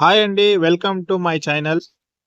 Hi అండి. Welcome to my channel.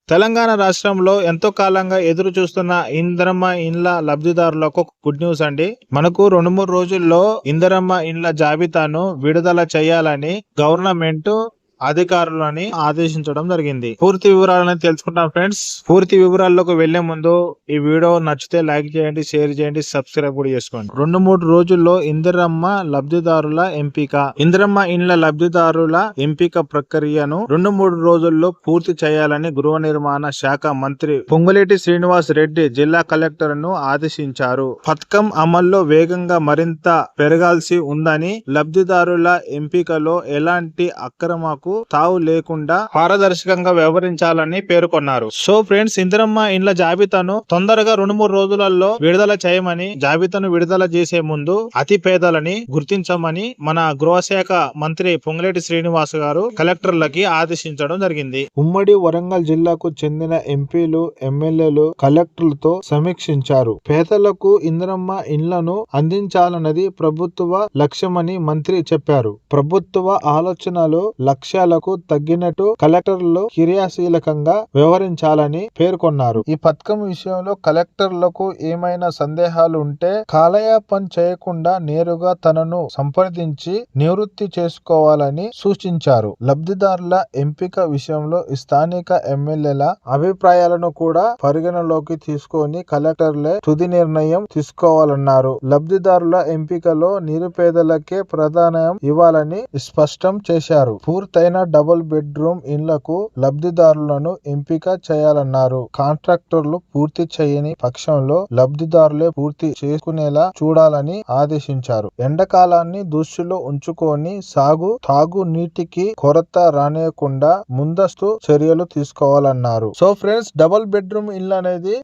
Telangana రాష్ట్రంలో ఎంతో కాలంగా ఎదురు చూస్తున్న ఇందిరమ్మ ఇండ్ల లబ్ధిదారులకు ఒక గుడ్ న్యూస్ అండి. మనకు 2-3 రోజుల్లో ఇందిరమ్మ ఇండ్ల జాబితాను విడుదల చేయాలని గవర్నమెంట్ అధికారులని ఆదేశించడం జరిగింది. పూర్తి వివరాలను తెలుసుకుంటాం ఫ్రెండ్స్. పూర్తి వివరాల్లోకి వెళ్లే ముందు ఈ వీడియో నచ్చితే లైక్ చేయండి, షేర్ చేయండి, సబ్స్క్రైబ్ కూడా చేసుకోండి. 2-3 రోజుల్లో ఇందిరమ్మ లబ్ధిదారుల ఎంపిక. ఇందిరమ్మ ఇండ్ల లబ్ధిదారుల ఎంపిక ప్రక్రియను 2-3 రోజుల్లో పూర్తి చేయాలని గృహ నిర్మాణ శాఖ మంత్రి పొంగులేటి శ్రీనివాస్ రెడ్డి జిల్లా కలెక్టర్ ను ఆదేశించారు. పథకం అమల్లో వేగంగా మరింత పెరగాల్సి ఉందని, లబ్ధిదారుల ఎంపికలో ఎలాంటి అక్రమకు తావు లేకుండా పారదర్శకంగా వ్యవహరించాలని పేర్కొన్నారు. సో ఫ్రెండ్స్, ఇందిరమ్మ ఇండ్ల జాబితాను తొందరగా 2-3 రోజులలో విడుదల చేయమని, జాబితాను విడుదల చేసే ముందు అతి పేదలని గుర్తించమని మన గృహశాఖ మంత్రి పొంగులేటి శ్రీనివాస్ గారు కలెక్టర్లకి ఆదేశించడం జరిగింది. ఉమ్మడి వరంగల్ జిల్లాకు చెందిన ఎంపీలు, ఎమ్మెల్యేలు కలెక్టర్లతో సమీక్షించారు. పేదలకు ఇందిరమ్మ ఇండ్లను అందించాలన్నది ప్రభుత్వ లక్ష్యమని మంత్రి చెప్పారు. ప్రభుత్వ ఆలోచనలు, లక్ష్యాలకు తగ్గినట్టు కలెక్టర్లు క్రియాశీలకంగా వ్యవహరించాలని పేర్కొన్నారు. ఈ పథకం విషయంలో కలెక్టర్లకు ఏమైనా సందేహాలు ఉంటే కాలయాపన చేయకుండా నేరుగా తనను సంప్రదించి నివృత్తి చేసుకోవాలని సూచించారు. లబ్ధిదారుల ఎంపిక విషయంలో స్థానిక ఎమ్మెల్యేల అభిప్రాయాలను కూడా పరిగణలోకి తీసుకొని కలెక్టర్లే తుది నిర్ణయం తీసుకోవాలన్నారు. లబ్ధిదారుల ఎంపికలో నిరుపేదలకే ప్రాధాన్యం ఇవ్వాలని స్పష్టం చేశారు. పూర్తయిన డబుల్ బెడ్రూమ్ ఇండ్లకు లబ్ధిదారులను ఎంపిక చేయాలన్నారు. కాంట్రాక్టర్లు పూర్తి చేయని పక్షంలో లబ్ధిదారులే పూర్తి చేసుకునేలా చూడాలని ఆదేశించారు. ఎండాకాలాన్ని దృష్టిలో ఉంచుకొని తాగు నీటికి కొరత రానియకుండా ముందస్తు చర్యలు తీసుకోవాలన్నారు. సో ఫ్రెండ్స్, డబుల్ బెడ్రూమ్ ఇల్లు అనేది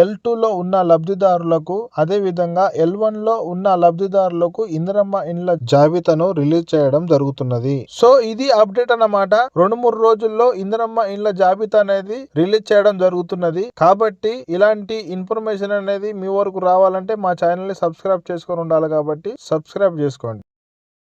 L2 లో ఉన్న లబ్ధిదారులకు, అదే విధంగా L1 లో ఉన్న లబ్ధిదారులకు ఇందిరమ్మ ఇండ్ల జాబితాను రిలీజ్ చేయడం జరుగుతున్నది. సో ఇది అప్డేట్ అన్నమాట. 2-3 రోజుల్లో ఇందిరమ్మ ఇండ్ల జాబితా అనేది రిలీజ్ చేయడం జరుగుతున్నది. కాబట్టి ఇలాంటి ఇన్ఫర్మేషన్ అనేది మీ వరకు రావాలంటే మా ఛానల్ ని సబ్స్క్రైబ్ చేసుకొని ఉండాలి. కాబట్టి సబ్స్క్రైబ్ చేసుకోండి.